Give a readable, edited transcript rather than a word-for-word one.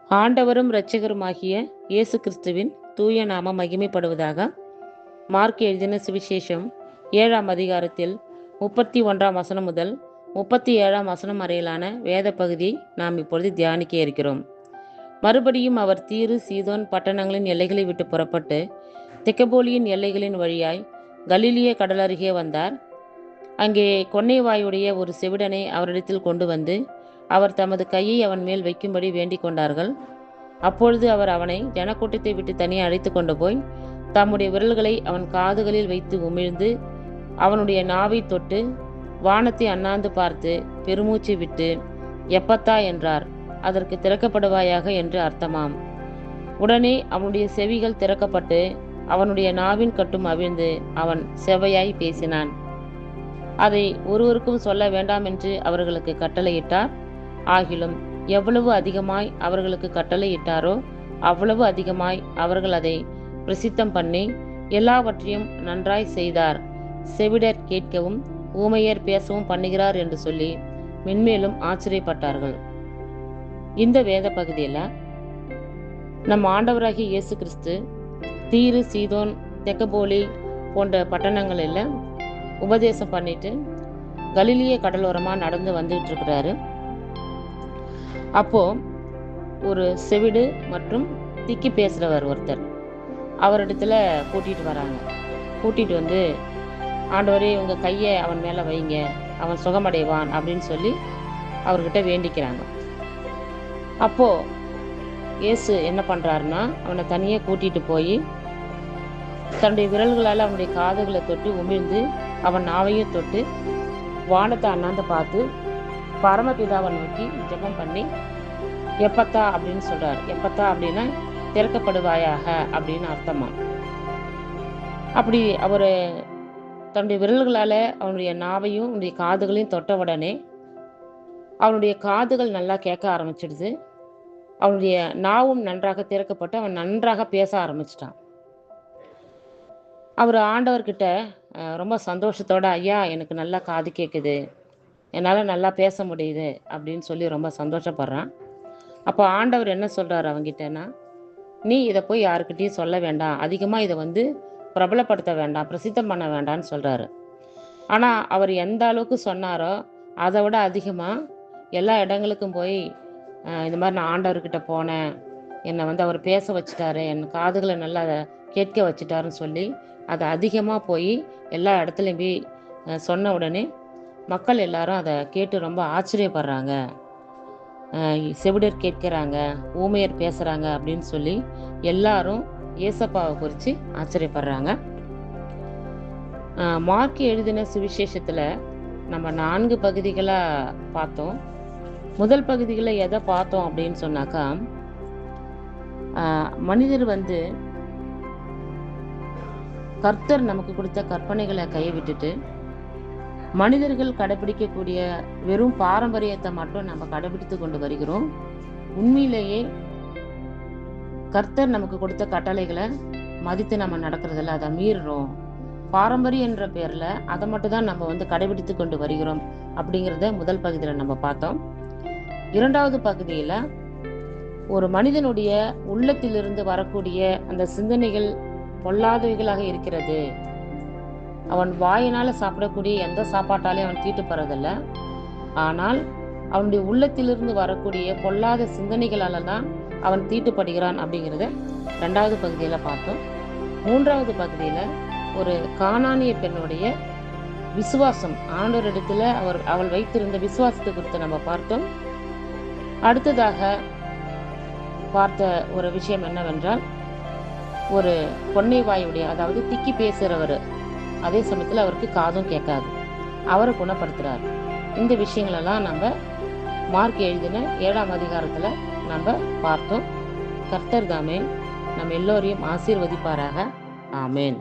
ஆண்டவரும் இரட்சகருமாகிய இயேசு கிறிஸ்துவின் தூய நாமம் மகிமைப்படுவதாக. மார்க் எழுதின சுவிசேஷம் 7ஆம் அதிகாரத்தில் 31ஆம் வசனம் முதல் 37ஆம் வசனம் வரையிலான வேத பகுதியை நாம் இப்பொழுது தியானிக்க இருக்கிறோம். மறுபடியும் அவர் தீரு சீதோன் பட்டணங்களின் எல்லைகளை விட்டு புறப்பட்டு தெக்கப்போலியின் எல்லைகளின் வழியாய் கலிலிய கடலருகே வந்தார். அங்கே கொன்னைவாயுடைய ஒரு செவிடனை அவரிடத்தில் கொண்டு வந்து அவர் தமது கையை அவன் மேல் வைக்கும்படி வேண்டிக் கொண்டார்கள். அப்பொழுது அவர் அவனை ஜனக்கூட்டத்தை விட்டு தனியே அழைத்து கொண்டு போய் தம்முடைய விரல்களை அவன் காதுகளில் வைத்து உமிழ்ந்து அவனுடைய நாவை தொட்டு வானத்தை அண்ணாந்து பார்த்து பெருமூச்சு விட்டு எப்பத்தா என்றார். அதற்கு திறக்கப்படுவாயாக என்று அர்த்தமாம். உடனே அவனுடைய செவிகள் திறக்கப்பட்டு அவனுடைய நாவின் கட்டும் அவிழ்ந்து அவன் செவ்வையாய் பேசினான். அதை ஒருவருக்கும் சொல்ல வேண்டாம் என்று அவர்களுக்கு கட்டளையிட்டார். ஆகிலும் எவ்வளவு அதிகமாய் அவர்களுக்கு கட்டளையிட்டாரோ அவ்வளவு அதிகமாய் அவர்கள் அதை பிரசித்தம் பண்ணி எல்லாவற்றையும் நன்றாய் செய்தார். செவிடர் கேட்கவும் ஊமையர் பேசவும் பண்ணுகிறார் என்று சொல்லி மென்மேலும் ஆச்சரியப்பட்டார்கள். இந்த வேத பகுதியில் நம் ஆண்டவராகிய இயேசு கிறிஸ்து தீரு சீதோன் தெக்கப்போலி போன்ற பட்டணங்களில் உபதேசம் பண்ணிட்டு கலிலிய கடலோரமாக நடந்து வந்துட்டு இருக்கிறாரு. அப்போ ஒரு செவிடு மற்றும் திக்கி பேசுகிறவர் ஒருத்தர் அவரிடத்துல கூட்டிகிட்டு வராங்க. கூட்டிகிட்டு வந்து ஆண்டவரே உங்கள் கையை அவன் மேலே வைங்க, அவன் சுகமடைவான் அப்படின்னு சொல்லி அவர்கிட்ட வேண்டிக்கிறாங்க. அப்போது இயேசு என்ன பண்ணுறாருன்னா அவனை தனியாக கூட்டிகிட்டு போய் தன்னுடைய விரல்களால் அவனுடைய காதுகளை தொட்டு உமிழ்ந்து அவன் நாவையும் தொட்டு வானத்தை அண்ணாந்து பார்த்து பரமபிதாவை நோக்கி ஜெபம் பண்ணி எப்பத்தா அப்படின்னு சொல்றார். எப்பத்தா அப்படின்னா திறக்கப்படுவாயாக அப்படின்னு அர்த்தமா. அப்படி அவர் தன்னுடைய விரல்களால் அவனுடைய நாவையும் அவனுடைய காதுகளையும் தொட்ட உடனே அவனுடைய காதுகள் நல்லா கேட்க ஆரம்பிச்சிடுது. அவனுடைய நாவும் நன்றாக திறக்கப்பட்டு அவன் நன்றாக பேச ஆரம்பிச்சிட்டான். அவர் ஆண்டவர்கிட்ட ரொம்ப சந்தோஷத்தோட ஐயா எனக்கு நல்லா காது கேட்குது, என்னால் நல்லா பேச முடியுது அப்படின்னு சொல்லி ரொம்ப சந்தோஷப்படுறான். அப்போ ஆண்டவர் என்ன சொல்கிறார் அவங்கிட்டனா, நீ இதை போய் யாருக்கிட்டையும் சொல்ல வேண்டாம், அதிகமாக இதை பிரபலப்படுத்த வேண்டாம், பிரசித்தம் பண்ண வேண்டாம்னு சொல்கிறாரு. ஆனால் அவர் எந்த அளவுக்கு சொன்னாரோ அதை விட அதிகமாக எல்லா இடங்களுக்கும் போய் இந்த மாதிரி நான் ஆண்டவர்கிட்ட போனேன், என்னை அவர் பேச வச்சுட்டாரு, என் காதுகளை நல்லா கேட்க வச்சுட்டாருன்னு சொல்லி அதை அதிகமாக போய் எல்லா இடத்துலையும் போய் சொன்ன உடனே மக்கள் எல்லாரும் அதை கேட்டு ரொம்ப ஆச்சரியப்படுறாங்க. செவிடர் கேட்கிறாங்க, ஊமையர் பேசுகிறாங்க அப்படின்னு சொல்லி எல்லாரும் ஏசப்பாவை குறித்து ஆச்சரியப்படுறாங்க. மார்க் எழுதின சுவிசேஷத்தில் நம்ம 4 பகுதிகளாக பார்த்தோம். முதல் பகுதிகளில் எதை பார்த்தோம் அப்படின்னு சொன்னாக்கா, மனிதர் கர்த்தர் நமக்கு கொடுத்த கற்பனைகளை கையை விட்டுட்டு மனிதர்கள் கடைபிடிக்கக்கூடிய வெறும் பாரம்பரியத்தை மட்டும் நம்ம கடைபிடித்து கொண்டு வருகிறோம். உண்மையிலேயே கர்த்தர் நமக்கு கொடுத்த கட்டளைகளை மதித்து நம்ம நடக்கிறதில்ல, அதை மீறுறோம். பாரம்பரியம் என்ற பேரில் அதை மட்டும் தான் நம்ம கடைபிடித்து கொண்டு வருகிறோம் அப்படிங்கிறத முதல் பகுதியில் நம்ம பார்த்தோம். 2வது பகுதியில் ஒரு மனிதனுடைய உள்ளத்திலிருந்து வரக்கூடிய அந்த சிந்தனைகள் பொல்லாதவைகளாக இருக்கிறது. அவன் வாயினால் சாப்பிடக்கூடிய எந்த சாப்பாட்டாலையும் அவன் தீட்டுப்படுறதில்ல, ஆனால் அவனுடைய உள்ளத்திலிருந்து வரக்கூடிய பொல்லாத சிந்தனைகளால தான் அவன் தீட்டுப்படுகிறான் அப்படிங்கிறத 2வது பகுதியில் பார்த்தோம். 3வது பகுதியில் ஒரு கானானிய பெண்ணுடைய விசுவாசம், ஆண்டவரிடத்துல அவள் வைத்திருந்த விசுவாசத்தை குறித்து நம்ம பார்த்தோம். அடுத்ததாக பார்த்த ஒரு விஷயம் என்னவென்றால், ஒரு கொன்னைவாயுடைய, அதாவது திக்கி பேசுகிறவர், அதே சமயத்தில் அவருக்கு காதும் கேட்காது, அவரை குணப்படுத்துகிறார். இந்த விஷயங்களெல்லாம் நம்ம மார்க் எழுதின 7ஆம் அதிகாரத்தில் நம்ம பார்த்தோம். கர்த்தர் தாமே நம்ம எல்லோரையும் ஆசீர்வதிப்பாராக. ஆமேன்.